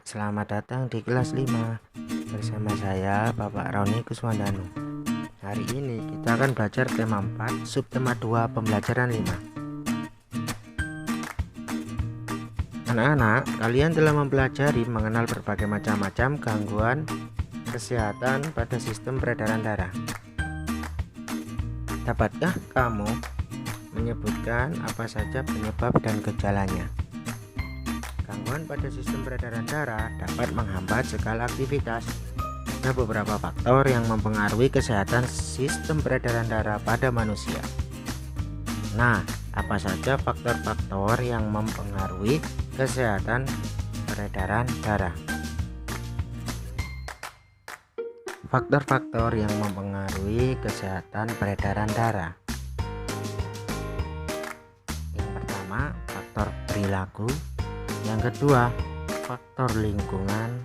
Selamat datang di kelas 5 bersama saya Bapak Roni Kuswandanu. Hari ini kita akan belajar tema 4 subtema 2 pembelajaran 5. Anak-anak, kalian telah mempelajari mengenal berbagai macam gangguan kesehatan pada sistem peredaran darah. Dapatkah kamu menyebutkan apa saja penyebab dan gejalanya? Gangguan pada sistem peredaran darah dapat menghambat segala aktivitas. Ada beberapa faktor yang mempengaruhi kesehatan sistem peredaran darah pada manusia. Nah, apa saja faktor-faktor yang mempengaruhi kesehatan peredaran darah? Faktor-faktor yang mempengaruhi kesehatan peredaran darah. Yang pertama, faktor perilaku. Yang kedua, faktor lingkungan.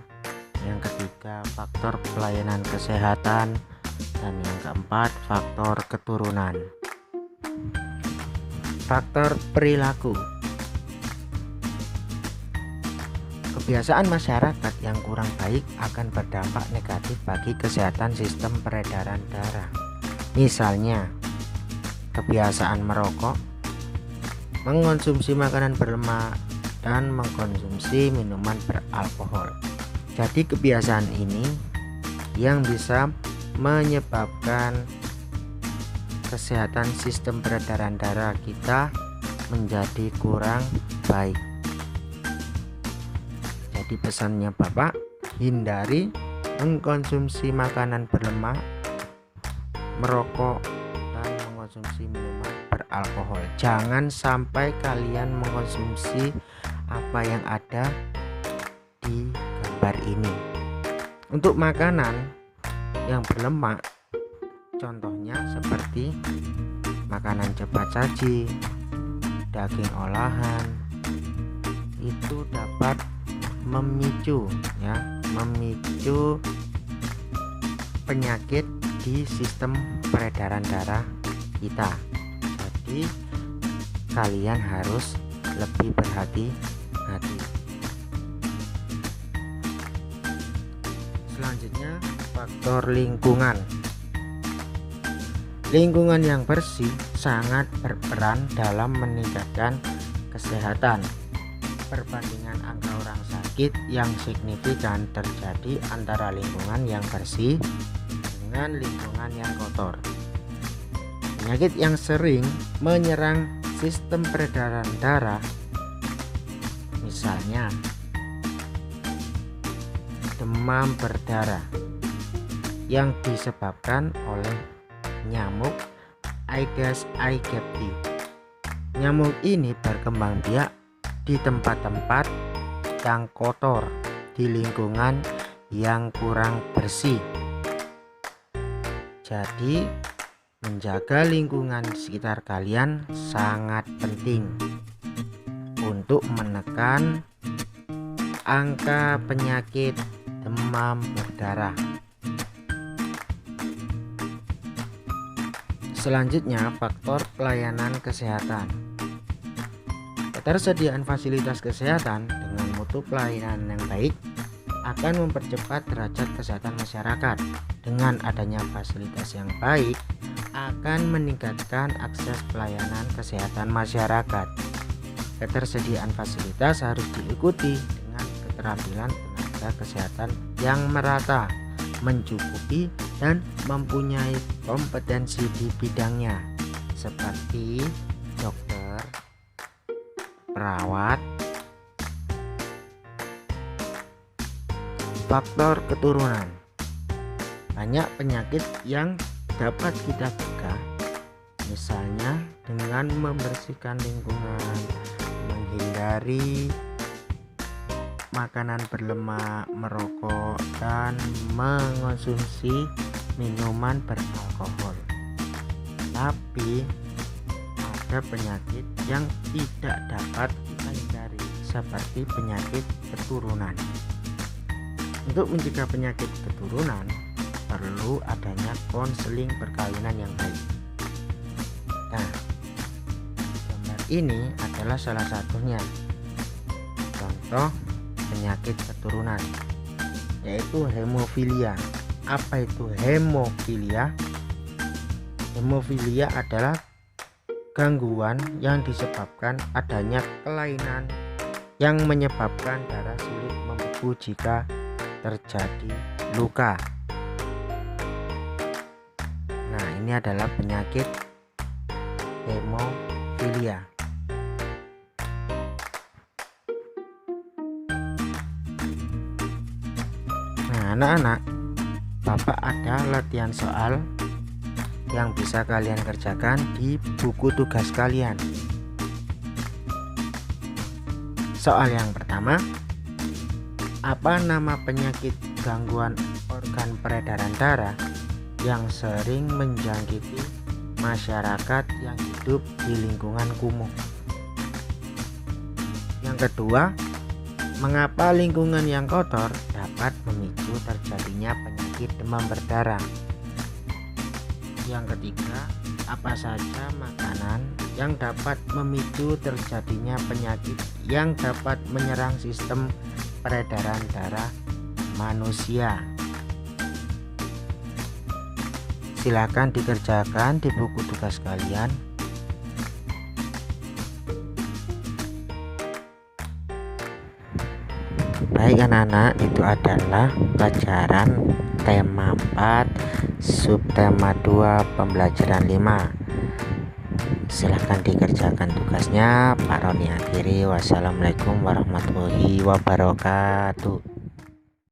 Yang ketiga, faktor pelayanan kesehatan. Dan yang keempat, faktor keturunan. Faktor perilaku. Kebiasaan masyarakat yang kurang baik akan berdampak negatif bagi kesehatan sistem peredaran darah. Misalnya, kebiasaan merokok, mengonsumsi makanan berlemak, dan mengkonsumsi minuman beralkohol. Jadi kebiasaan ini yang bisa menyebabkan kesehatan sistem peredaran darah kita menjadi kurang baik. Jadi pesannya Bapak, hindari mengkonsumsi makanan berlemak, merokok, dan mengkonsumsi minuman beralkohol. Jangan sampai kalian mengkonsumsi apa yang ada di gambar ini. Untuk makanan yang berlemak, contohnya seperti makanan cepat saji, daging olahan, itu dapat memicu penyakit di sistem peredaran darah kita. Jadi kalian harus lebih berhati-hati. Selanjutnya, faktor lingkungan. Lingkungan yang bersih sangat berperan dalam meningkatkan kesehatan. Perbandingan angka orang sakit yang signifikan terjadi antara lingkungan yang bersih dengan lingkungan yang kotor. Penyakit yang sering menyerang sistem peredaran darah, misalnya demam berdarah yang disebabkan oleh nyamuk Aedes aegypti. Nyamuk ini berkembang biak di tempat-tempat yang kotor, di lingkungan yang kurang bersih. Jadi menjaga lingkungan di sekitar kalian sangat penting untuk menekan angka penyakit demam berdarah. Selanjutnya, faktor pelayanan kesehatan. Ketersediaan fasilitas kesehatan dengan mutu pelayanan yang baik akan mempercepat derajat kesehatan masyarakat. Dengan adanya fasilitas yang baik akan meningkatkan akses pelayanan kesehatan masyarakat. Ketersediaan fasilitas harus diikuti dengan keterampilan tenaga kesehatan yang merata, mencukupi, dan mempunyai kompetensi di bidangnya, seperti dokter, perawat. Faktor keturunan. Banyak penyakit yang dapat kita cegah, misalnya dengan membersihkan lingkungan, menghindari makanan berlemak, merokok, dan mengonsumsi minuman beralkohol. Tapi ada penyakit yang tidak dapat kita hindari, seperti penyakit keturunan. Untuk mencegah penyakit keturunan, perlu adanya konseling perkawinan yang baik. Nah, gambar ini adalah salah satunya. Contoh penyakit keturunan, yaitu hemofilia. Apa itu hemofilia? Hemofilia adalah gangguan yang disebabkan adanya kelainan yang menyebabkan darah sulit membeku jika terjadi luka. Nah, ini adalah penyakit hemofilia. Nah, anak-anak, Bapak ada latihan soal yang bisa kalian kerjakan di buku tugas kalian. Soal yang pertama, apa nama penyakit gangguan organ peredaran darah yang sering menjangkiti masyarakat yang hidup di lingkungan kumuh? Yang kedua, mengapa lingkungan yang kotor dapat memicu terjadinya penyakit demam berdarah? Yang ketiga, apa saja makanan yang dapat memicu terjadinya penyakit yang dapat menyerang sistem peredaran darah manusia? Silakan dikerjakan di buku tugas kalian. Baik anak-anak, itu adalah pelajaran tema 4 subtema 2 pembelajaran 5. Silahkan dikerjakan tugasnya. Pak Roni akhiri. Wassalamualaikum warahmatullahi wabarakatuh.